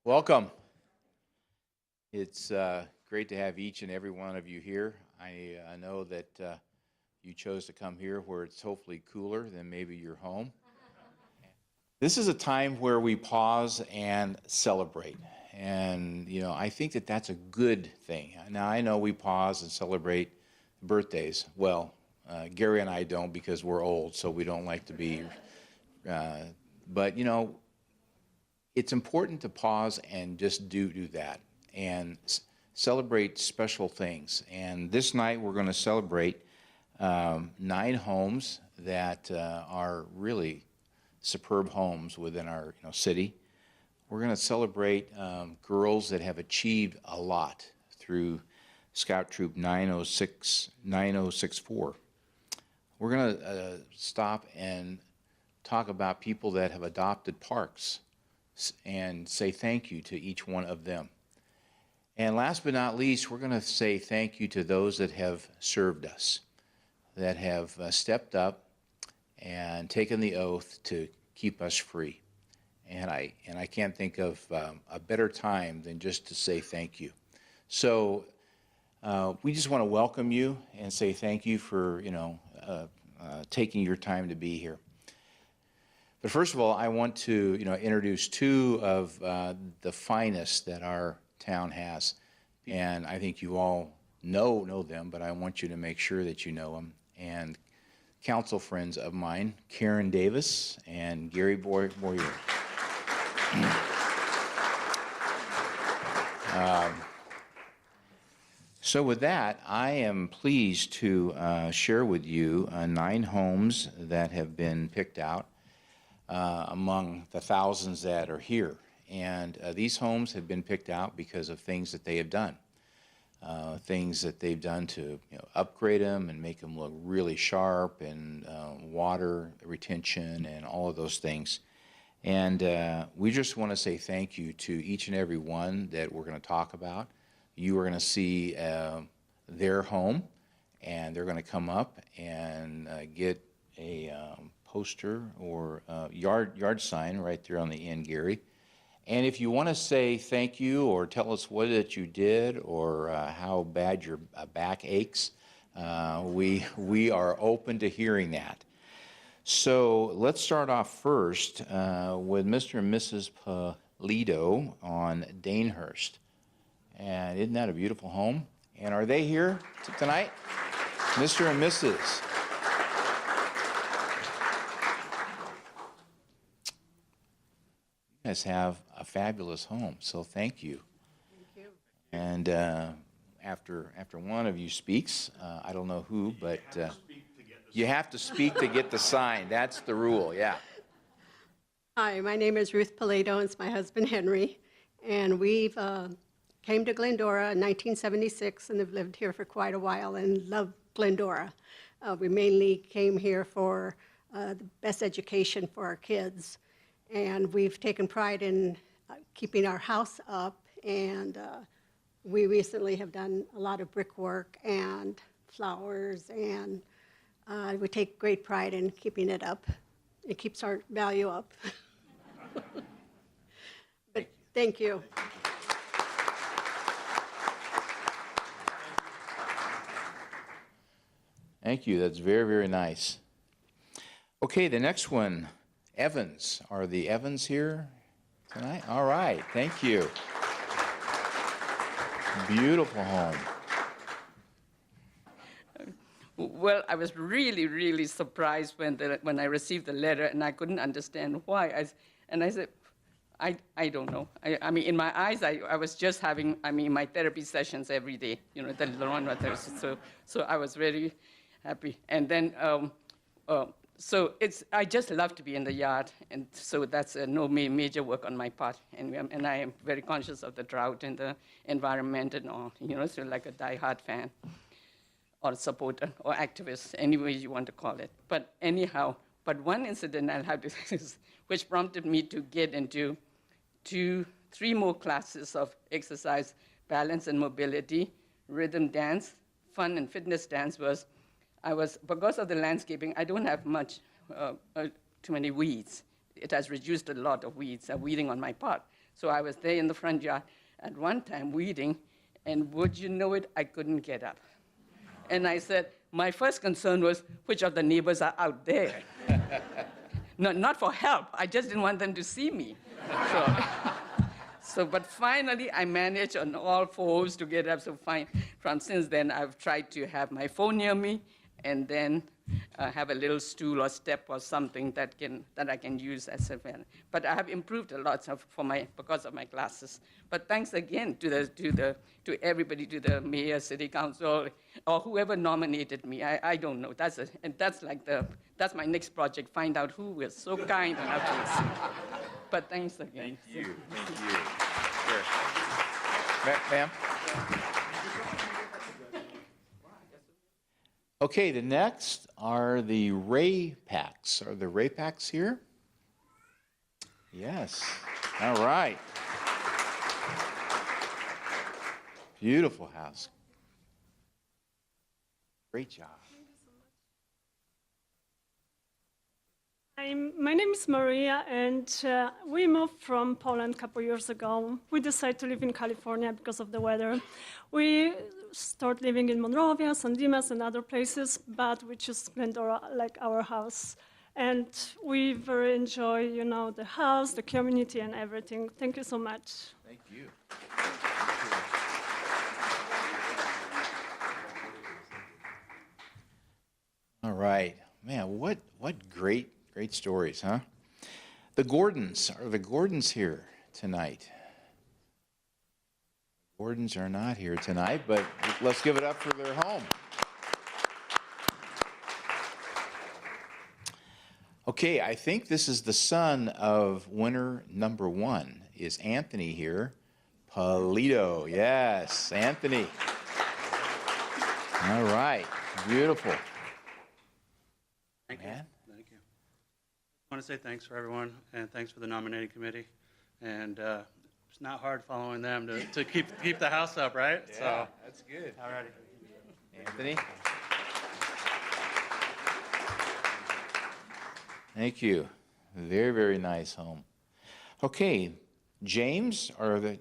Welcome. It's great to have each and every one of you here. I know that you chose to come here where it's hopefully cooler than maybe your home. This is a time where we pause and celebrate. And, I think that that's a good thing. Now, I know we pause and celebrate birthdays. Well, Gary and I don't because we're old, so we don't like to be. But, it's important to pause and just do that and celebrate special things. And this night we're going to celebrate 9 homes that are really superb homes within our city. We're going to celebrate girls that have achieved a lot through Scout Troop 9064. We're going to stop and talk about people that have adopted parks and say thank you to each one of them. And last but not least, we're going to say thank you to those that have served us, that have stepped up and taken the oath to keep us free. And I can't think of a better time than just to say thank you. So we just want to welcome you and say thank you for taking your time to be here. But first of all, I want to introduce 2 of the finest that our town has, and I think you all know them, but I want you to make sure that you know them. And council friends of mine, Karen Davis and Gary Boyer. So with that, I am pleased to share with you 9 homes that have been picked out among the thousands that are here. And these homes have been picked out because of things that they have done. Things that they've done to upgrade them and make them look really sharp, and water retention and all of those things. And we just want to say thank you to each and every one that we're going to talk about. You are going to see their home, and they're going to come up and get a poster or yard sign right there on the end, Gary. And if you want to say thank you or tell us what it you did or how bad your back aches, we are open to hearing that. So let's start off first with Mr. and Mrs. Polito on Danehurst. And isn't that a beautiful home? And are they here tonight? Mr. and Mrs. You guys have a fabulous home, so thank you. Thank you. And after one of you speaks, I don't know who, but you have to speak to get the sign. That's the rule, yeah. Hi, my name is Ruth Polito, and it's my husband Henry, and we've came to Glendora in 1976 and have lived here for quite a while and love Glendora. We mainly came here for the best education for our kids, and we've taken pride in keeping our house up, and we recently have done a lot of brickwork and flowers, and we take great pride in keeping it up. It keeps our value up. But thank you. Thank you. That's very, very nice. Okay, the next one, Evans. Are the Evans here tonight? All right. Thank you. Beautiful home. Well, I was really, really surprised when I received the letter, and I couldn't understand why. I said, I don't know. I mean, in my eyes, I was just having, my therapy sessions every day, the lawn therapy. So I was very happy. And then, so I just love to be in the yard, and so that's no major work on my part. And I am very conscious of the drought and the environment and all, so like a diehard fan or supporter or activist, any way you want to call it. But anyhow, one incident I'll have to say, which prompted me to get into 3 more classes of exercise, balance and mobility, rhythm dance, fun and fitness dance was, because of the landscaping, I don't have too many weeds. It has reduced a lot of weeds, weeding on my part. So I was there in the front yard at one time weeding, and would you know it, I couldn't get up. And I said, my first concern was, which of the neighbors are out there? Not for help, I just didn't want them to see me. But finally, I managed on all fours to get up. So fine. Since then, I've tried to have my phone near me, and then have a little stool or step or something that I can use as a fan. But I have improved a lot because of my glasses. But thanks again to everybody, to the mayor, city council, or whoever nominated me. I don't know. That's my next project. Find out who was so kind enough to listen. But thanks again. Thank you. Thank you. Sure. Ma'am? Okay, the next are the Ray Packs. Are the Ray Packs here? Yes. All right. Beautiful house. Great job. My name is Maria, and we moved from Poland a couple years ago. We decided to live in California because of the weather. We started living in Monrovia, San Dimas, and other places, but we chose Glendora like our house. And we very enjoy, the house, the community, and everything. Thank you so much. Thank you. All right. Man, what great stories, huh? The Gordons. Are the Gordons here tonight? Gordons are not here tonight, but let's give it up for their home. Okay, I think this is the son of winner number 1. Is Anthony here? Polito, yes, Anthony. All right, beautiful. Thank you. Man. Thank you. I want to say thanks for everyone, and thanks for the nominating committee. And it's not hard following them to keep the house up, right? Yeah, so that's good. all righty. Anthony? Thank you. Very, very nice home. Okay, James, are the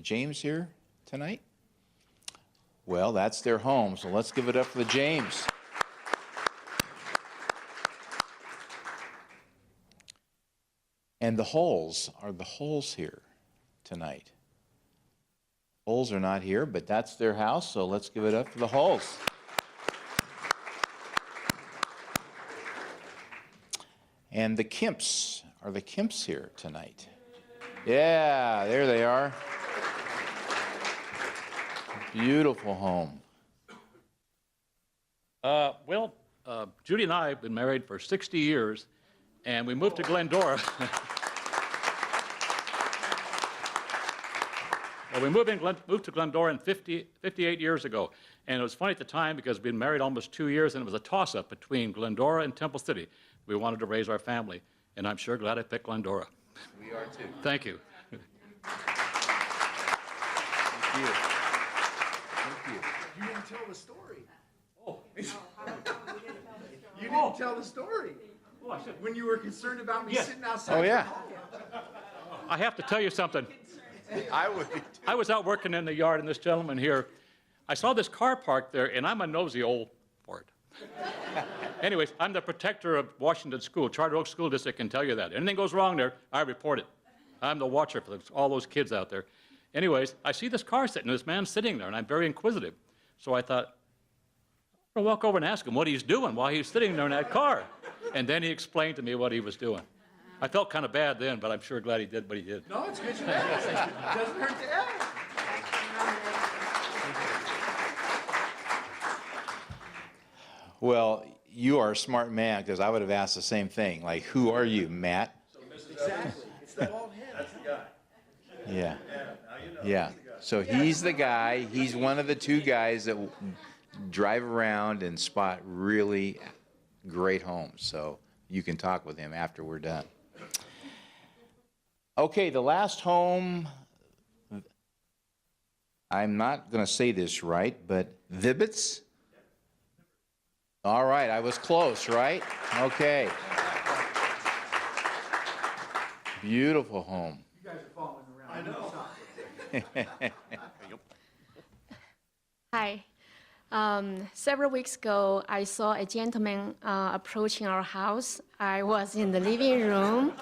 James here tonight? Well, that's their home, so let's give it up for the James. And the Hulls, are the Hulls here tonight? Hulls are not here, but that's their house, so let's give it up for the Hulls. And the Kemps, are the Kemps here tonight? Yeah, there they are. Beautiful home. Judy and I have been married for 60 years, and we moved to Glendora. Well, we moved to Glendora 58 years ago. And it was funny at the time because we'd been married almost 2 years, and it was a toss-up between Glendora and Temple City. We wanted to raise our family, and I'm sure glad I picked Glendora. We are too. Thank you. Thank you. Thank you. You didn't tell the story. Oh. You didn't tell the story. When you were concerned about me sitting outside. Oh, yeah. I have to tell you something. I would. I was out working in the yard, and this gentleman here, I saw this car parked there, and I'm a nosy old fart. Anyways, I'm the protector of Washington School. Charter Oak School District can tell you that. Anything goes wrong there, I report it. I'm the watcher for all those kids out there. Anyways, I see this car sitting, this man sitting there, and I'm very inquisitive. So I thought, I'll walk over and ask him what he's doing while he's sitting there in that car. And then he explained to me what he was doing. I felt kind of bad then, but I'm sure glad he did what he did. No, it's good you asked. It doesn't hurt to ask. Well, you are a smart man, because I would have asked the same thing. Like, who are you, Matt? Exactly. It's the bald head. That's the guy. Yeah. Yeah. So he's the guy. He's one of the two guys that drive around and spot really great homes. So you can talk with him after we're done. Okay, the last home, I'm not going to say this right, but Vibbits? All right, I was close, right? Okay. Beautiful home. You guys are following the Hi. Several weeks ago, I saw a gentleman approaching our house. I was in the living room.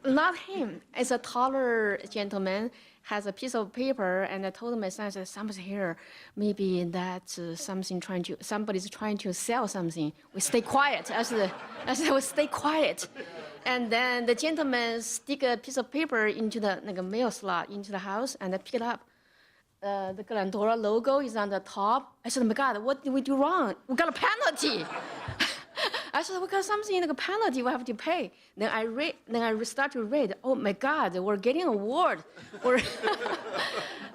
Not him. It's a taller gentleman, has a piece of paper, and I told my son, I said, somebody's here. Maybe that's somebody's trying to sell something. We stay quiet. I said, we stay quiet. And then the gentleman stick a piece of paper into the mail slot into the house, and I pick it up. The Glendora logo is on the top. I said, oh my God, what did we do wrong? We got a penalty. I said, we got something like a penalty we have to pay. Then I start to read, oh my God, we're getting an award.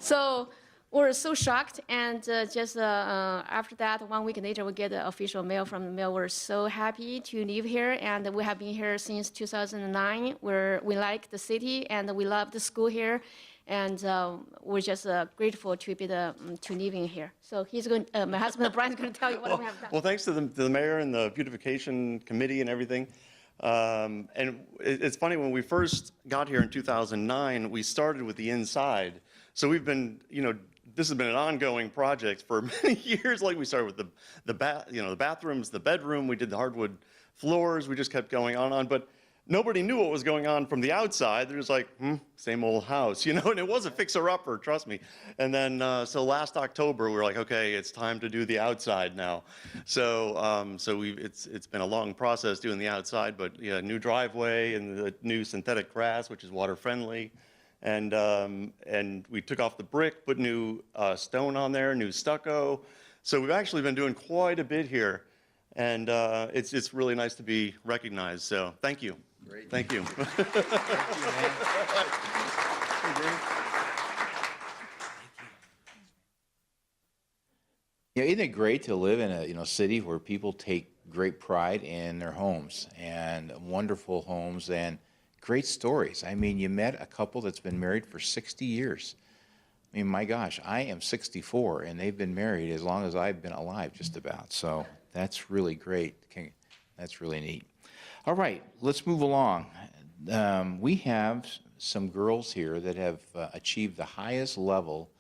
So we're so shocked. And just after that, 1 week later, we get the official mail from the mail. We're so happy to live here. And we have been here since 2009. We like the city and we love the school here. And we're just grateful to be to living here. So he's going. My husband Brian's going to tell you what we have done. Well, thanks to the mayor and the beautification committee and everything. And it's funny, when we first got here in 2009, we started with the inside. So we've been, this has been an ongoing project for many years. Like we started with the bathrooms, the bedroom. We did the hardwood floors. We just kept going on. But nobody knew what was going on from the outside. They're just like, same old house, and it was a fixer-upper, trust me. And then, so last October, we were like, okay, it's time to do the outside now. So, it's been a long process doing the outside, but yeah, new driveway and the new synthetic grass, which is water-friendly. And we took off the brick, put new stone on there, new stucco. So we've actually been doing quite a bit here. And it's really nice to be recognized. So thank you. Great. Thank you. Isn't it great to live in a city where people take great pride in their homes, and wonderful homes and great stories? I mean, you met a couple that's been married for 60 years. I mean, my gosh, I am 64, and they've been married as long as I've been alive, just about. So that's really great. That's really neat. All right, let's move along. We have some girls here that have achieved the highest level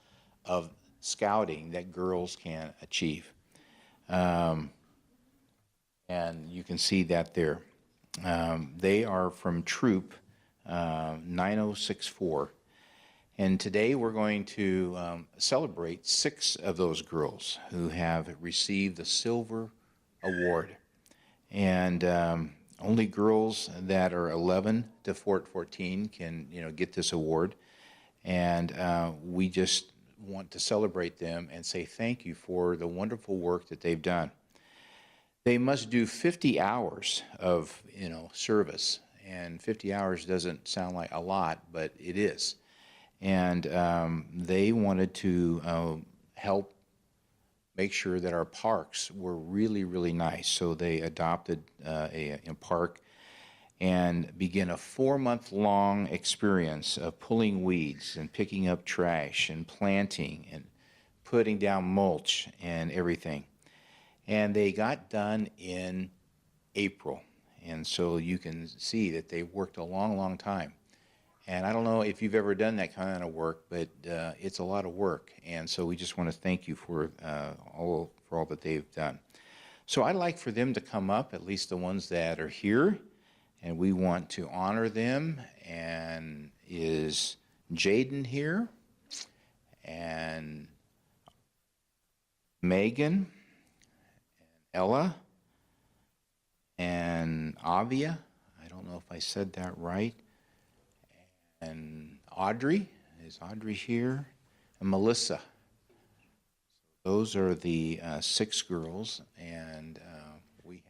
of scouting that girls can achieve. And you can see that there. They are from Troop 9064. And today we're going to celebrate 6 of those girls who have received the Silver Award. And only girls that are 11 to 14 can, get this award. And we just want to celebrate them and say thank you for the wonderful work that they've done. They must do 50 hours of, service. And 50 hours doesn't sound like a lot, but it is. And they wanted to help make sure that our parks were really, really nice. So they adopted a park and began a 4-month-long experience of pulling weeds and picking up trash and planting and putting down mulch and everything. And they got done in April. And so you can see that they worked a long, long time. And I don't know if you've ever done that kind of work, but it's a lot of work. And so we just want to thank you for all that they've done. So I'd like for them to come up, at least the ones that are here, and we want to honor them. And is Jaden here? And Megan, and Ella, and Avia. I don't know if I said that right. And Audrey, is Audrey here? And Melissa. Those are the 6 girls, and we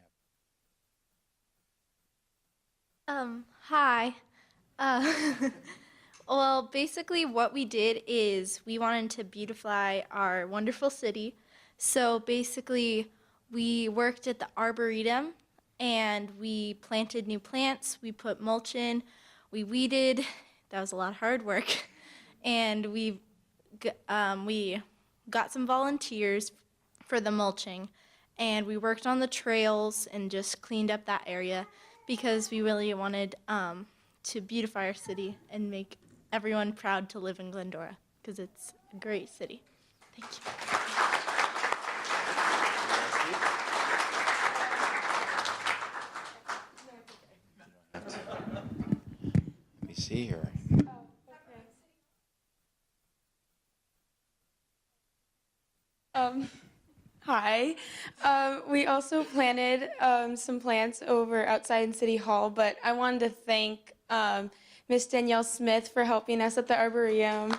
have. Hi. Well, basically what we did is we wanted to beautify our wonderful city. So basically we worked at the Arboretum and we planted new plants, we put mulch in, we weeded. That was a lot of hard work. And we got some volunteers for the mulching. And we worked on the trails and just cleaned up that area because we really wanted to beautify our city and make everyone proud to live in Glendora because it's a great city. Thank you. Let me see here. Hi. We also planted some plants over outside in City Hall, but I wanted to thank Miss Danielle Smith for helping us at the Arboretum.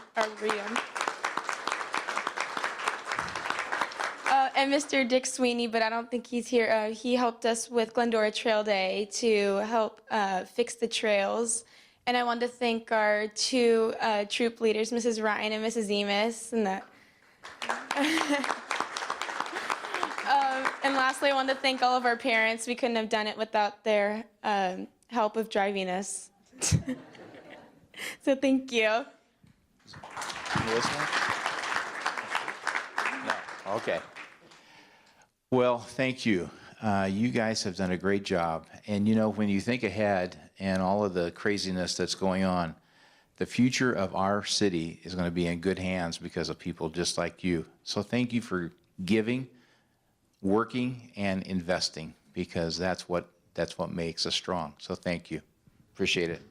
And Mr. Dick Sweeney, but I don't think he's here. He helped us with Glendora Trail Day to help fix the trails. And I wanted to thank our two troop leaders, Mrs. Ryan and Mrs. Emis. And lastly, I wanted to thank all of our parents. We couldn't have done it without their help of driving us. So thank you. Melissa? No. Okay. Well, thank you. You guys have done a great job. And you know, when you think ahead and all of the craziness that's going on, the future of our city is going to be in good hands because of people just like you. So thank you for giving, working, and investing, because that's what makes us strong. So thank you. Appreciate it.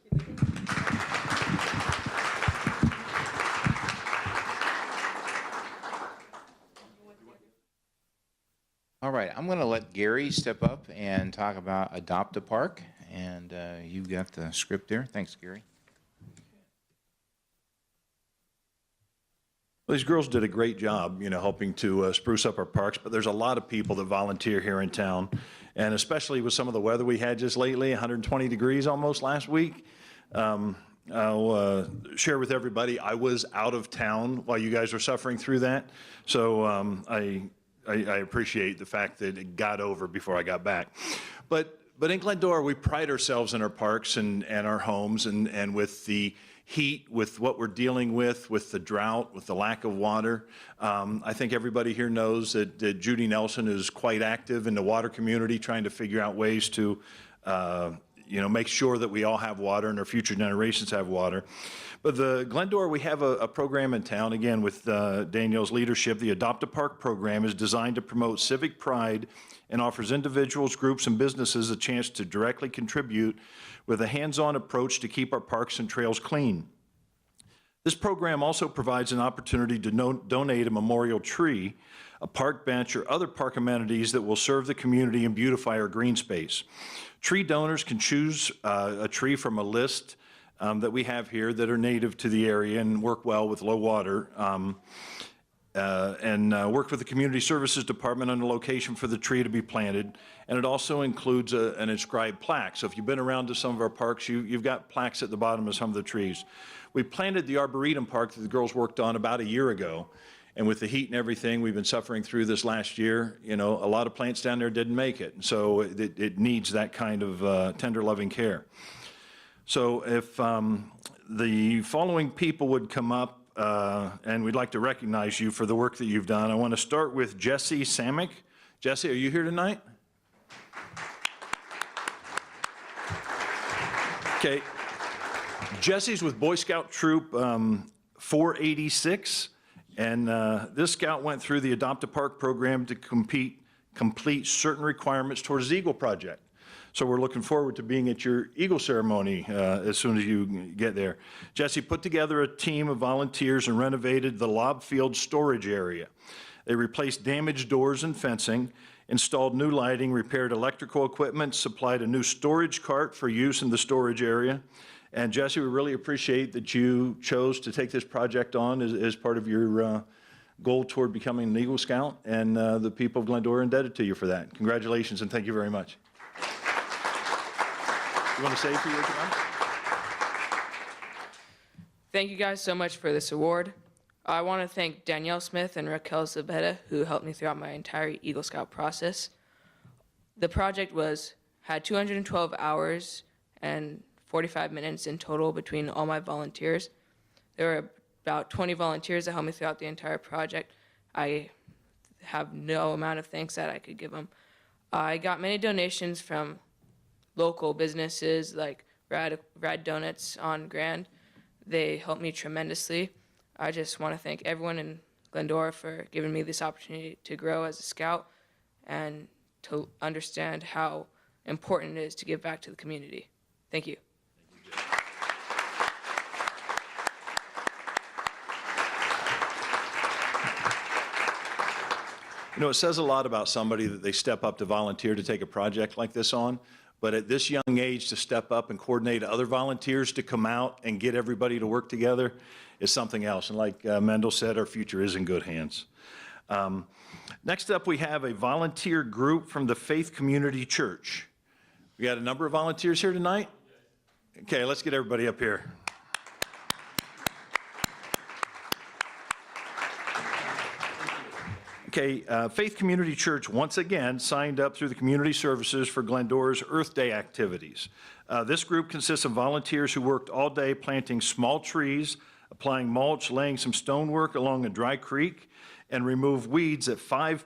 All right, I'm going to let Gary step up and talk about Adoptive Park, and you've got the script there. Thanks, Gary. Well, these girls did a great job, helping to spruce up our parks, but there's a lot of people that volunteer here in town, and especially with some of the weather we had just lately, 120 degrees almost last week. I'll share with everybody, I was out of town while you guys were suffering through that, so I appreciate the fact that it got over before I got back. But in Glendora, we pride ourselves in our parks and our homes, and with the heat, with what we're dealing with the drought, with the lack of water. I think everybody here knows that Judy Nelson is quite active in the water community, trying to figure out ways to make sure that we all have water and our future generations have water. But the Glendora, we have a program in town, again, with Danielle's leadership. The Adoptive Park program is designed to promote civic pride and offers individuals, groups, and businesses a chance to directly contribute with a hands-on approach to keep our parks and trails clean. This program also provides an opportunity to donate a memorial tree, a park bench, or other park amenities that will serve the community and beautify our green space. Tree donors can choose a tree from a list that we have here that are native to the area and work well with low water, and work with the Community Services Department on the location for the tree to be planted. And it also includes an inscribed plaque. So if you've been around to some of our parks, you've got plaques at the bottom of some of the trees. We planted the Arboretum Park that the girls worked on about a year ago. And with the heat and everything we've been suffering through this last year, a lot of plants down there didn't make it. So it needs that kind of tender, loving care. So if the following people would come up, and we'd like to recognize you for the work that you've done. I want to start with Jesse Samick. Jesse, are you here tonight? Okay. Jesse's with Boy Scout Troop 486, and this scout went through the Adoptive Park program to complete certain requirements towards the Eagle Project. So we're looking forward to being at your Eagle ceremony as soon as you get there. Jesse put together a team of volunteers and renovated the lob field storage area. They replaced damaged doors and fencing, installed new lighting, repaired electrical equipment, supplied a new storage cart for use in the storage area. And Jesse, we really appreciate that you chose to take this project on as part of your goal toward becoming an Eagle Scout, and the people of Glendora are indebted to you for that. Congratulations, and thank you very much. You want to say a few words about it? Thank you guys so much for this award. I want to thank Danielle Smith and Raquel Zabetta, who helped me throughout my entire Eagle Scout process. The project had 212 hours and 45 minutes in total between all my volunteers. There were about 20 volunteers that helped me throughout the entire project. I have no amount of thanks that I could give them. I got many donations from local businesses like Rad Donuts on Grand. They helped me tremendously. I just want to thank everyone in Glendora for giving me this opportunity to grow as a scout and to understand how important it is to give back to the community. Thank you. You know, it says a lot about somebody that they step up to volunteer to take a project like this on, but at this young age to step up and coordinate other volunteers to come out and get everybody to work together is something else. And like Mendel said, our future is in good hands. Next up, we have a volunteer group from the Faith Community Church. We got a number of volunteers here tonight. Okay, let's get everybody up here. Okay, Faith Community Church once again signed up through the community services for Glendora's Earth Day activities. This group consists of volunteers who worked all day planting small trees, applying mulch, laying some stonework along a dry creek, and remove weeds at 5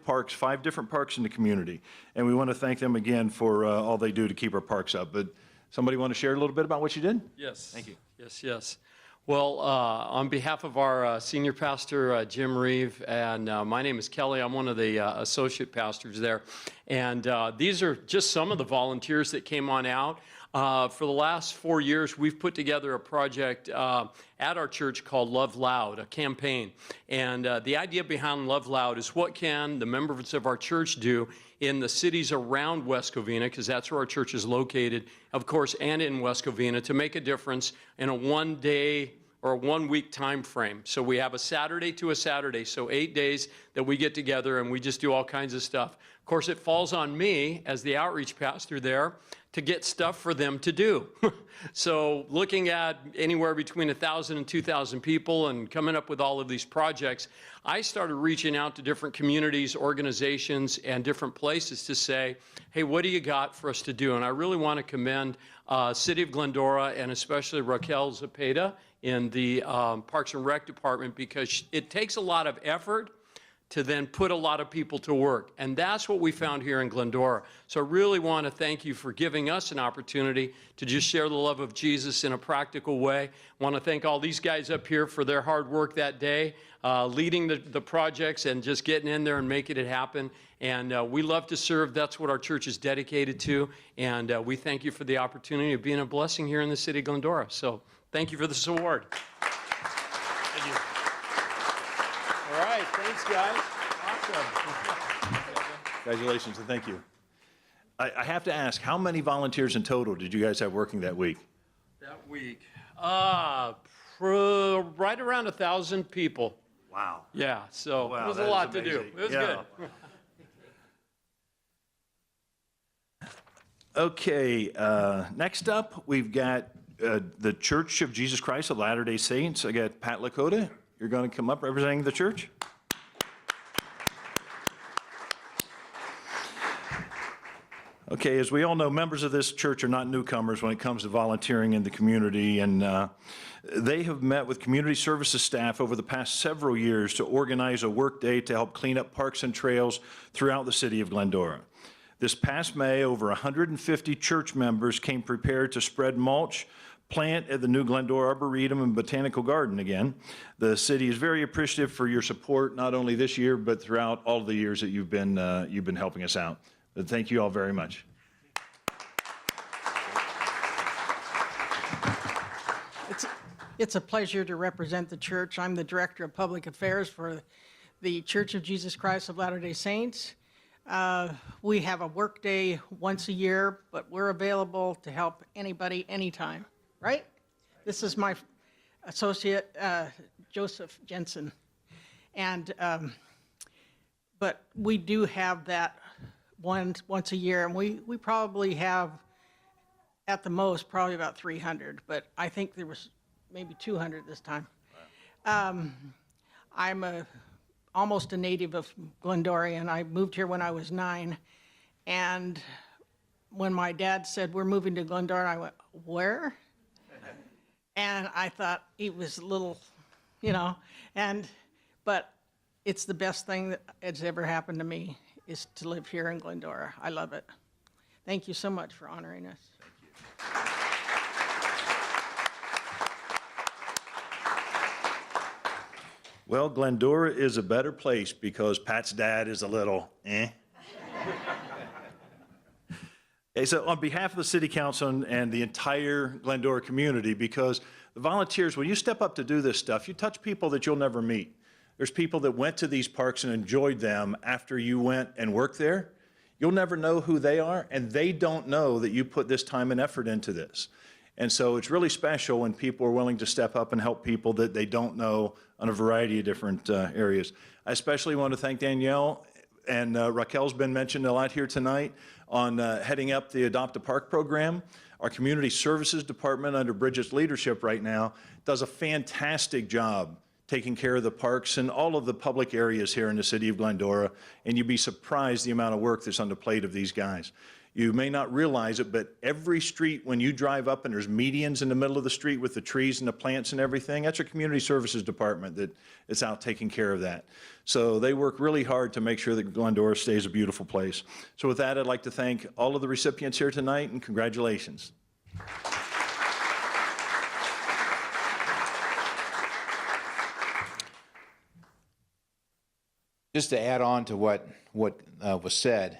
different parks in the community. And we want to thank them again for all they do to keep our parks up. But somebody want to share a little bit about what you did? Yes. Thank you. Yes. Well, on behalf of our senior pastor, Jim Reeve, and my name is Kelly. I'm one of the associate pastors there. And these are just some of the volunteers that came on out. For the last 4 years, we've put together a project at our church called Love Loud, a campaign. And the idea behind Love Loud is what can the members of our church do in the cities around West Covina, because that's where our church is located, of course, and in West Covina, to make a difference in a 1 day or a 1 week time frame. So we have a Saturday to a Saturday, so 8 days that we get together and we just do all kinds of stuff. Of course, it falls on me as the outreach pastor there to get stuff for them to do. So looking at anywhere between 1,000 and 2,000 people and coming up with all of these projects, I started reaching out to different communities, organizations, and different places to say, hey, what do you got for us to do? And I really want to commend City of Glendora and especially Raquel Zepeda in the Parks and Rec Department, because it takes a lot of effort to then put a lot of people to work. And that's what we found here in Glendora. So I really want to thank you for giving us an opportunity to just share the love of Jesus in a practical way. I want to thank all these guys up here for their hard work that day, leading the projects and just getting in there and making it happen. And we love to serve. That's what our church is dedicated to. And we thank you for the opportunity of being a blessing here in the city of Glendora. So thank you for this award. Thank you. All right, thanks, guys. Awesome. Congratulations and thank you. I have to ask, how many volunteers in total did you guys have working that week? That week, right around 1,000 people. Wow. Yeah, so Wow, it was that a is lot to amazing. do. It was Yeah. good. Okay, next up, we've got the Church of Jesus Christ of Latter-day Saints. I got Pat Lakota. You're going to come up representing the church. Okay, as we all know, members of this church are not newcomers when it comes to volunteering in the community, and they have met with community services staff over the past several years to organize a work day to help clean up parks and trails throughout the city of Glendora. This past May, over 150 church members came prepared to spread mulch, plant at the new Glendora Arboretum and Botanical Garden again. The city is very appreciative for your support, not only this year, but throughout all the years that you've been helping us out. But thank you all very much. It's a pleasure to represent the church. I'm the Director of Public Affairs for the Church of Jesus Christ of Latter-day Saints. We have a work day once a year, but we're available to help anybody, anytime, right? This is my associate, Joseph Jensen. And, but we do have that once a year, and we probably have, at the most, probably about 300, but I think there was maybe 200 this time. I'm almost a native of Glendora, and I moved here when I was 9. And when my dad said, we're moving to Glendora, I went, where? And I thought he was a little, but it's the best thing that has ever happened to me is to live here in Glendora. I love it. Thank you so much for honoring us. Thank you. Well, Glendora is a better place because Pat's dad is a little eh. Okay, so on behalf of the City Council and the entire Glendora community, because the volunteers, when you step up to do this stuff, you touch people that you'll never meet. There's people that went to these parks and enjoyed them after you went and worked there. You'll never know who they are, and they don't know that you put this time and effort into this. And so it's really special when people are willing to step up and help people that they don't know on a variety of different areas. I especially want to thank Danielle, and Raquel's been mentioned a lot here tonight, on heading up the Adoptive Park program. Our Community Services Department under Bridget's leadership right now does a fantastic job taking care of the parks and all of the public areas here in the city of Glendora, and you'd be surprised the amount of work that's on the plate of these guys. You may not realize it, but every street, when you drive up and there's medians in the middle of the street with the trees and the plants and everything, that's our Community Services Department that's out taking care of that. So they work really hard to make sure that Glendora stays a beautiful place. So with that, I'd like to thank all of the recipients here tonight, and congratulations. Just to add on to what was said,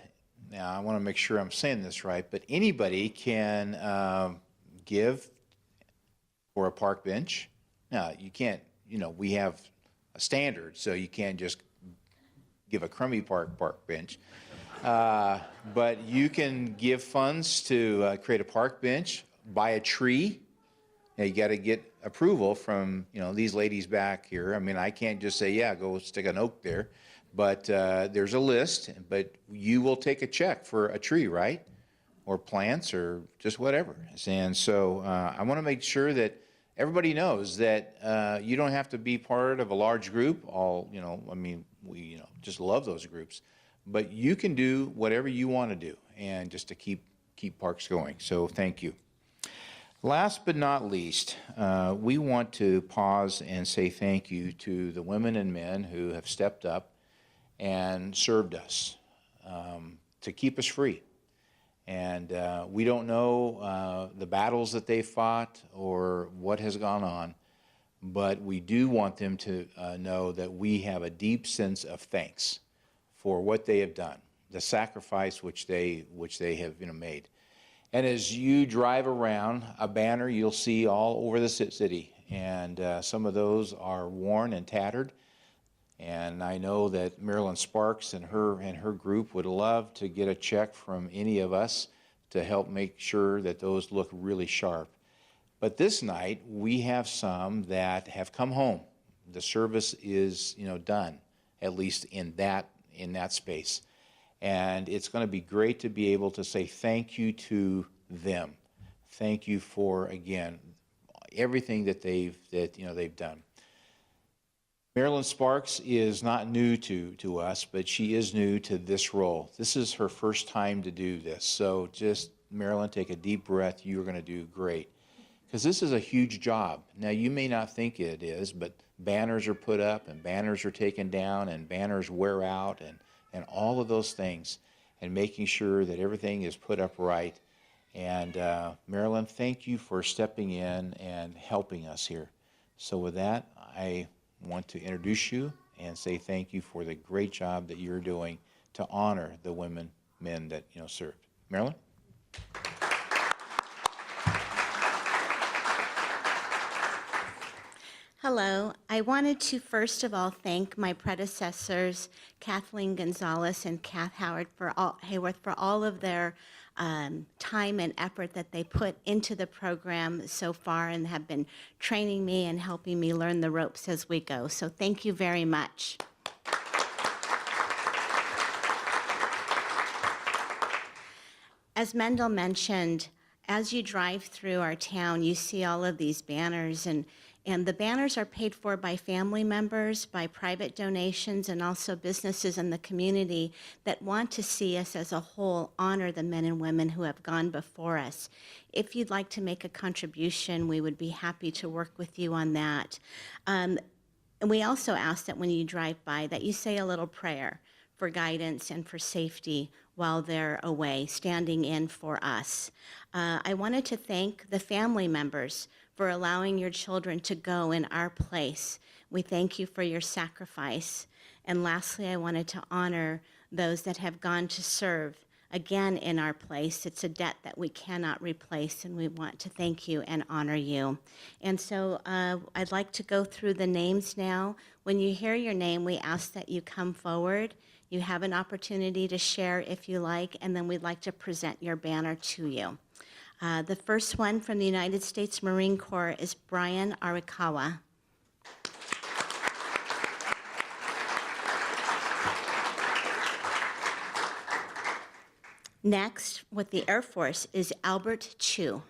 now I want to make sure I'm saying this right, but anybody can give for a park bench. Now, you can't, we have a standard, so you can't just give a crummy park bench. But you can give funds to create a park bench, buy a tree. Now, you got to get approval from, these ladies back here. I mean, I can't just say, yeah, go stick an oak there. But there's a list, but you will take a check for a tree, right? Or plants or just whatever. And so I want to make sure that everybody knows that you don't have to be part of a large group. We just love those groups. But you can do whatever you want to do and just to keep parks going. So thank you. Last but not least, we want to pause and say thank you to the women and men who have stepped up and served us to keep us free. And we don't know the battles that they fought or what has gone on, but we do want them to know that we have a deep sense of thanks for what they have done, the sacrifice which they have made. And as you drive around, a banner you'll see all over the city, and some of those are worn and tattered. And I know that Marilyn Sparks and her group would love to get a check from any of us to help make sure that those look really sharp. But this night, we have some that have come home. The service is, done, at least in that space. And it's going to be great to be able to say thank you to them. Thank you for, again, everything that they've done. Marilyn Sparks is not new to us, but she is new to this role. This is her first time to do this. So just, Marilyn, take a deep breath. You're going to do great. Because this is a huge job. Now, you may not think it is, but banners are put up and banners are taken down and banners wear out and all of those things, and making sure that everything is put up right. And Marilyn, thank you for stepping in and helping us here. So with that, I want to introduce you and say thank you for the great job that you're doing to honor the men that served. Marilyn? Hello. I wanted to first of all thank my predecessors, Kathleen Gonzalez and Kath Hayworth, for all of their time and effort that they put into the program so far and have been training me and helping me learn the ropes as we go. So thank you very much. As Mendel mentioned, as you drive through our town, you see all of these banners, and the banners are paid for by family members, by private donations, and also businesses in the community that want to see us as a whole honor the men and women who have gone before us. If you'd like to make a contribution, we would be happy to work with you on that. And we also ask that when you drive by that you say a little prayer for guidance and for safety while they're away, standing in for us. I wanted to thank the family members for allowing your children to go in our place. We thank you for your sacrifice. And lastly, I wanted to honor those that have gone to serve again in our place. It's a debt that we cannot replace, and we want to thank you and honor you. And so I'd like to go through the names now. When you hear your name, we ask that you come forward. You have an opportunity to share if you like, and then we'd like to present your banner to you. The first one from the United States Marine Corps is Brian Arakawa. Next, with the Air Force, is Albert Chu.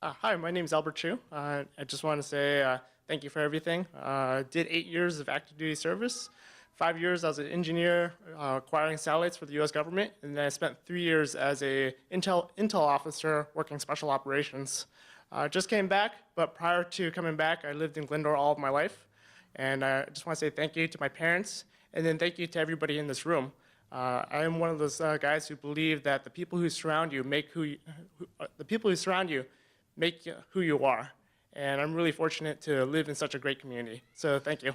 Hi, my name is Albert Chu. I just want to say thank you for everything. Did 8 years of active duty service. 5 years as an engineer acquiring satellites for the U.S. government, and then I spent 3 years as a intel officer working special operations. Just came back, but prior to coming back, I lived in Glendora all of my life. And I just want to say thank you to my parents, and then thank you to everybody in this room. I am one of those guys who believe that the people who surround you make who you are. And I'm really fortunate to live in such a great community. So thank you.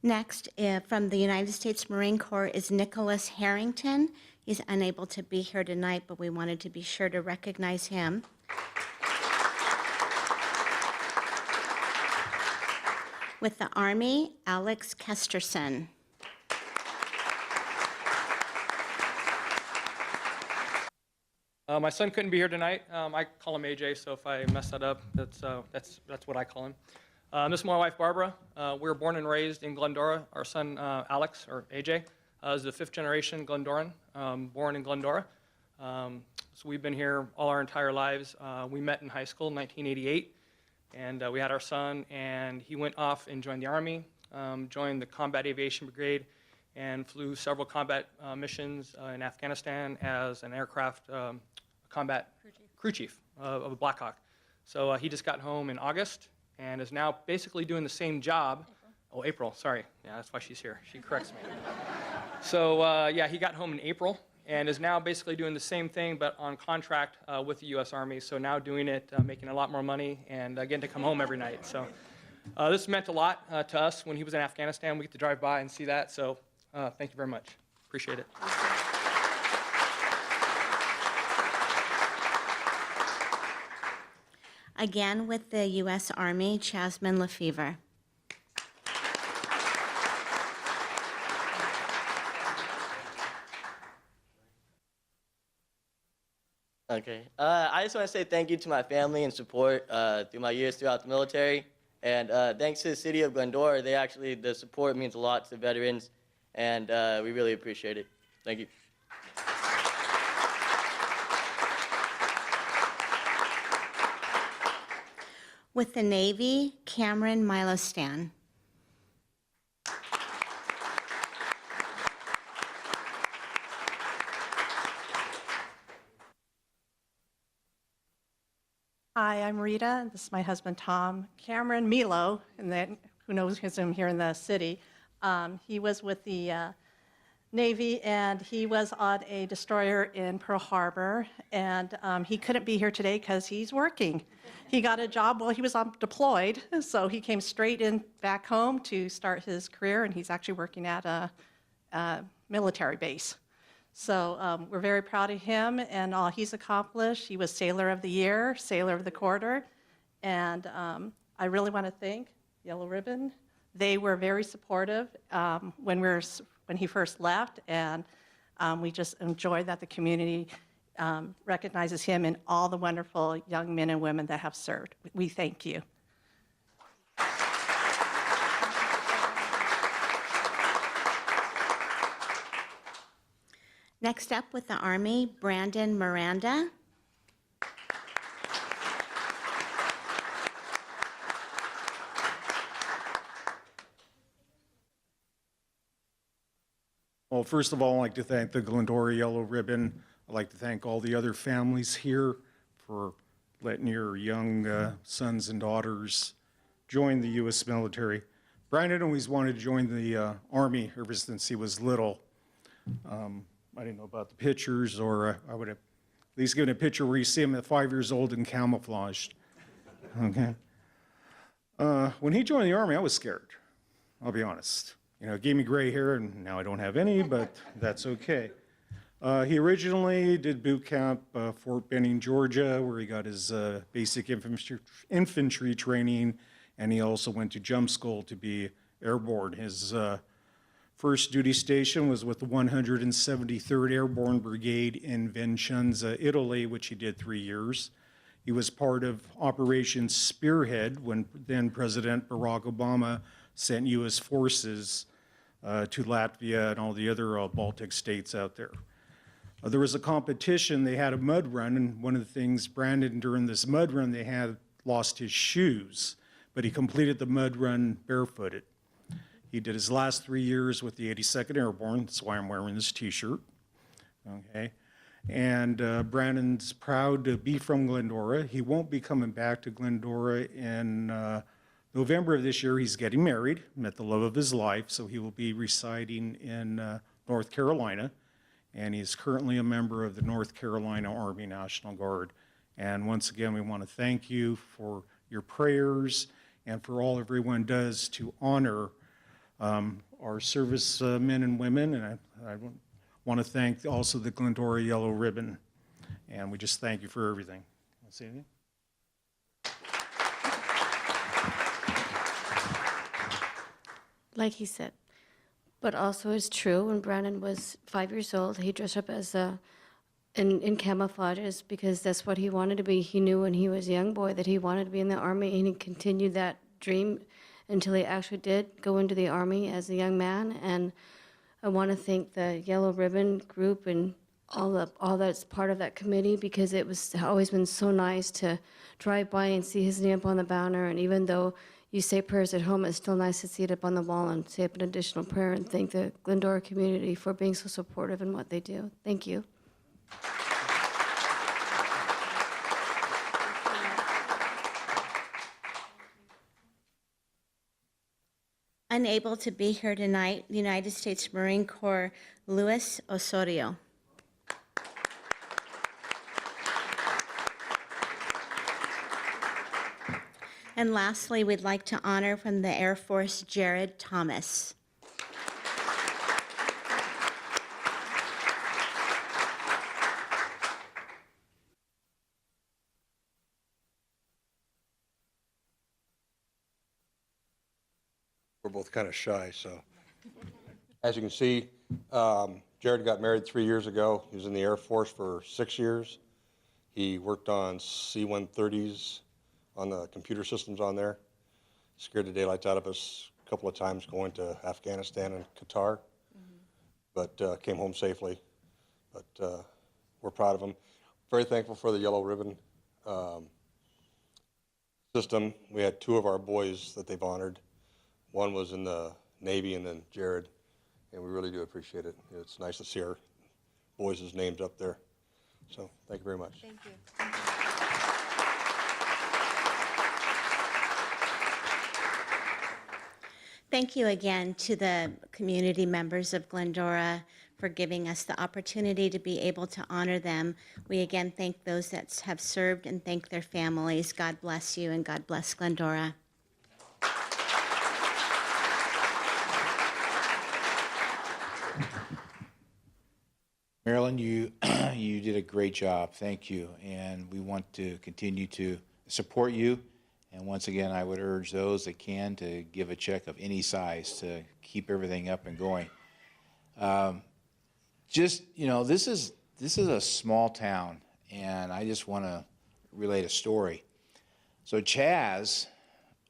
Next, from the United States Marine Corps, is Nicholas Harrington. He's unable to be here tonight, but we wanted to be sure to recognize him. With the Army, Alex Kesterson. My son couldn't be here tonight. I call him AJ, so if I mess that up, that's what I call him. This is my wife, Barbara. We were born and raised in Glendora. Our son, Alex, or AJ, is the 5th generation Glendoran, born in Glendora. So we've been here all our entire lives. We met in high school in 1988, and we had our son, and he went off and joined the Army, joined the Combat Aviation Brigade, and flew several combat missions in Afghanistan as an aircraft combat crew chief of a Black Hawk. So he just got home in August and is now basically doing the same job. April, sorry. Yeah, that's why she's here. She corrects me. So yeah, he got home in April and is now basically doing the same thing but on contract with the U.S. Army. So now doing it, making a lot more money, and getting to come home every night. So this meant a lot to us when he was in Afghanistan. We get to drive by and see that. So thank you very much. Appreciate it. Again, with the U.S. Army, Jasmine Lefevre. Okay. I just want to say thank you to my family and support through my years throughout the military. And thanks to the city of Glendora, the support means a lot to the veterans, and we really appreciate it. Thank you. With the Navy, Cameron Milostan. Hi, I'm Rita. This is my husband, Tom. Cameron Milo, and then who knows him here in the city. He was with the Navy, and he was on a destroyer in Pearl Harbor, and he couldn't be here today because he's working. He got a job while he was deployed, so he came straight in back home to start his career, and he's actually working at a military base. So we're very proud of him and all he's accomplished. He was Sailor of the Year, Sailor of the Quarter, and I really want to thank Yellow Ribbon. They were very supportive when he first left, and we just enjoy that the community recognizes him and all the wonderful young men and women that have served. We thank you. Next up with the Army, Brandon Miranda. Well, first of all, I'd like to thank the Glendora Yellow Ribbon I'd like to thank all the other families here for letting your young sons and daughters join the U.S. military. Brandon always wanted to join the Army ever since he was little. I didn't know about the pictures, or I would have at least given a picture where you see him at 5 years old and camouflaged. Okay. When he joined the Army, I was scared. I'll be honest. You know, it gave me gray hair, and now I don't have any, but that's okay. He originally did boot camp, Fort Benning, Georgia, where he got his basic infantry training, and he also went to jump school to be airborne. His first duty station was with the 173rd Airborne Brigade in Vicenza, Italy, which he did 3 years. He was part of Operation Spearhead when then President Barack Obama sent U.S. forces to Latvia and all the other Baltic states out there. There was a competition, they had a mud run, and one of the things Brandon, during this mud run, they had lost his shoes, but he completed the mud run barefooted. He did his last 3 years with the 82nd Airborne, that's why I'm wearing this t-shirt, okay? And Brandon's proud to be from Glendora. He won't be coming back to Glendora in November of this year. He's getting married, met the love of his life, so he will be residing in North Carolina. And he's currently a member of the North Carolina Army National Guard. And once again, we want to thank you for your prayers and for all everyone does to honor our service men and women. And I want to thank also the Glendora Yellow Ribbon. And we just thank you for everything. Want to say anything? Like he said. But also it's true, when Brandon was 5 years old, he dressed up as in camouflages because that's what he wanted to be. He knew when he was a young boy that he wanted to be in the Army, and he continued that dream until he actually did go into the Army as a young man. And I want to thank the Yellow Ribbon group and all that's part of that committee, because it was always been so nice to drive by and see his name up on the banner. And even though you say prayers at home, it's still nice to see it up on the wall and say up an additional prayer and thank the Glendora community for being so supportive in what they do. Thank you. Unable to be here tonight, United States Marine Corps, Luis Osorio. And lastly, we'd like to honor from the Air Force, Jared Thomas. We're both kind of shy, so. As you can see, Jared got married 3 years ago. He was in the Air Force for 6 years. He worked on C-130s, on the computer systems on there. Scared the daylights out of us a couple of times going to Afghanistan and Qatar, but came home safely. But we're proud of him. Very thankful for the Yellow Ribbon system. We had 2 of our boys that they've honored. One was in the Navy, and then Jared, and we really do appreciate it. It's nice to see our boys' names up there. So thank you very much. Thank you. Thank you again to the community members of Glendora for giving us the opportunity to be able to honor them. We again thank those that have served and thank their families. God bless you and God bless Glendora. Marilyn, you did a great job. Thank you. And we want to continue to support you. And once again, I would urge those that can to give a check of any size to keep everything up and going. Just, you know, this is a small town, and I just want to relate a story. So Chaz,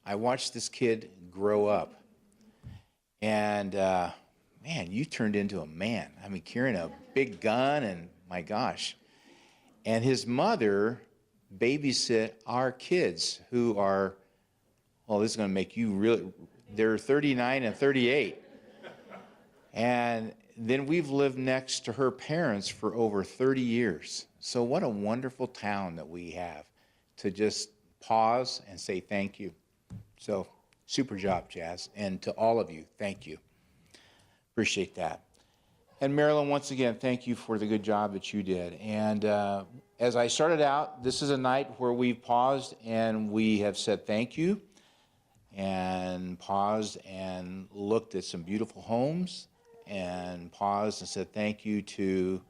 I watched this kid grow up, and man, you turned into a man. I mean, carrying a big gun, and my gosh. And his mother babysit our kids who are, well, this is going to make you really, they're 39 and 38. And then we've lived next to her parents for over 30 years. So what a wonderful town that we have to just pause and say thank you. So super job, Jazz. And to all of you, thank you. Appreciate that. And Marilyn, once again, thank you for the good job that you did. And as I started out, this is a night where we've paused and we have said thank you, and paused and looked at some beautiful homes, and paused and said thank you to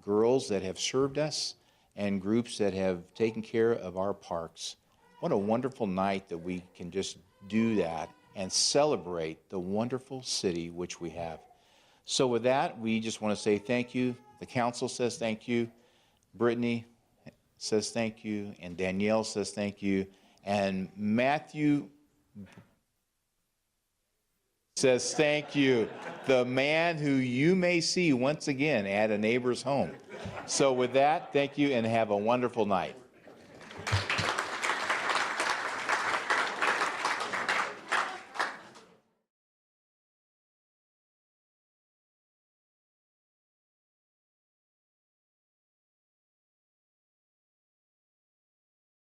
girls that have served us and groups that have taken care of our parks. What a wonderful night that we can just do that and celebrate the wonderful city which we have. So with that, we just want to say thank you. The council says thank you. Brittany says thank you. And Danielle says thank you. And Matthew says thank you. The man who you may see once again at a neighbor's home. So with that, thank you and have a wonderful night.